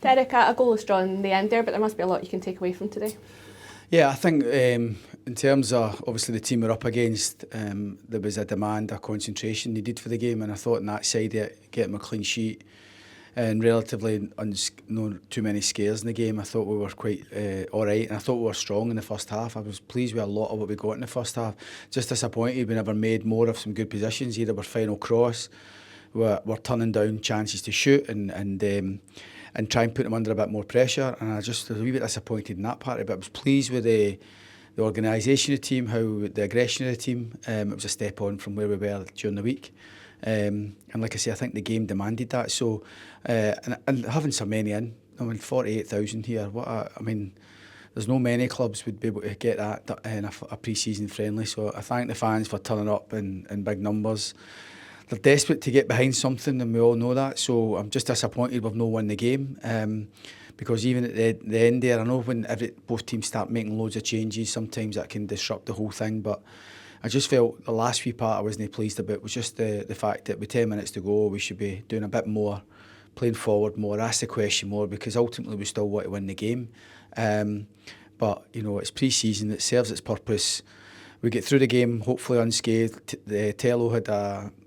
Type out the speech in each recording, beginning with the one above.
Derek, a goalless draw in the end there, but there must be a lot you can take away from today. Yeah, I think in terms of obviously the team we're up against, there was a demand, a concentration needed for the game, and I thought on that side of it, getting a clean sheet and relatively no too many scares in the game, I thought we were quite all right, and I thought we were strong in the first half. I was pleased with a lot of what we got in the first half. Just disappointed we never made more of some good positions, either our final cross, we're turning down chances to shoot and try and put them under a bit more pressure, and I just was a wee bit disappointed in that part of it. I was pleased with the organisation of the team, how the aggression of the team. It was a step on from where we were during the week. And like I say, I think the game demanded that. So, and having so many in, 48,000 here. There's no many clubs would be able to get that in a pre-season friendly. So I thank the fans for turning up in big numbers. They're desperate to get behind something, and we all know that. So I'm just disappointed we've not won the game. Because even at the end there, I know when both teams start making loads of changes, sometimes that can disrupt the whole thing. But I just felt the last wee part I wasn't pleased about was just the fact that with 10 minutes to go, we should be doing a bit more, playing forward more, ask the question more, because ultimately we still want to win the game. But, it's pre-season, it serves its purpose. We get through the game, hopefully unscathed. Tello had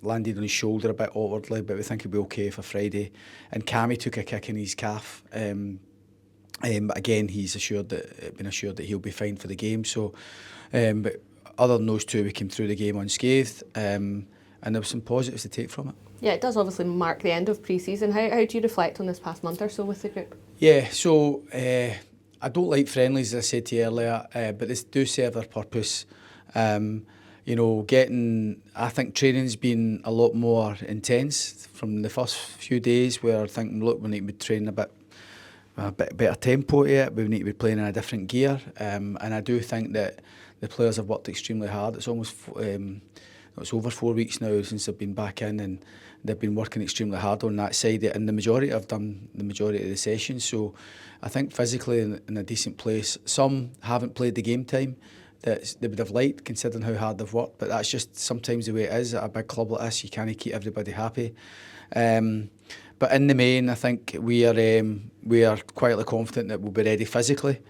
landed on his shoulder a bit awkwardly, but we think he'll be okay for Friday. And Cammy took a kick in his calf. But again, he's been assured that he'll be fine for the game. So, but other than those two, we came through the game unscathed, and there were some positives to take from it. Yeah, it does obviously mark the end of pre-season. How do you reflect on this past month or so with the group? Yeah, so I don't like friendlies, as I said to you earlier, but they do serve their purpose. I think training's been a lot more intense from the first few days, where I think, look, we need to be training a bit better tempo to it. We need to be playing in a different gear, and I do think that the players have worked extremely hard. It's almost it's over 4 weeks now since they've been back in, and they've been working extremely hard on that side. And the majority have done the majority of the sessions. So I think physically in a decent place. Some haven't played the game time that they would have liked, considering how hard they've worked. But that's just sometimes the way it is at a big club like this. You can't keep everybody happy. But in the main, I think we are quietly confident that we'll be ready physically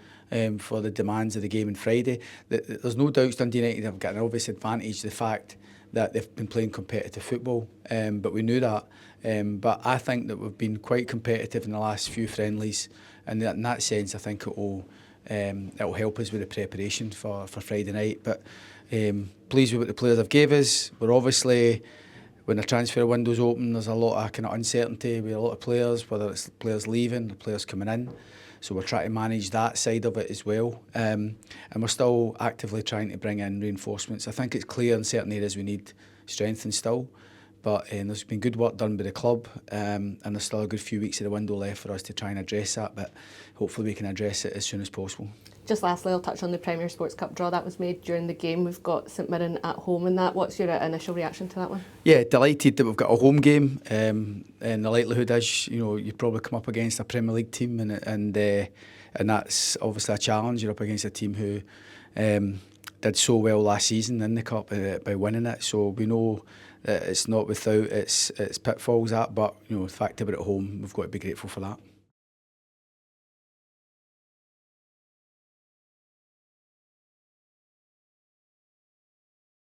for the demands of the game on Friday. There's no doubts Dundee United have got an obvious advantage, the fact that they've been playing competitive football, but we knew that. But I think that we've been quite competitive in the last few friendlies, and in that sense, I think it'll help us with the preparation for Friday night. But pleased with what the players have gave us. We're obviously, when the transfer window's open, there's a lot of kind of uncertainty with a lot of players, whether it's players leaving or players coming in. So we're trying to manage that side of it as well. And we're still actively trying to bring in reinforcements. I think it's clear in certain areas we need strengthening still. But there's been good work done by the club, and there's still a good few weeks of the window left for us to try and address that, but hopefully we can address it as soon as possible. Just lastly, I'll touch on the Premier Sports Cup draw that was made during the game. We've got St Mirren at home in that. What's your initial reaction to that one? Yeah, delighted that we've got a home game, and the likelihood is, you probably come up against a Premier League team, and that's obviously a challenge. You're up against a team who did so well last season in the Cup by winning it, so we know it's not without its pitfalls, but the fact that we're at home, we've got to be grateful for that.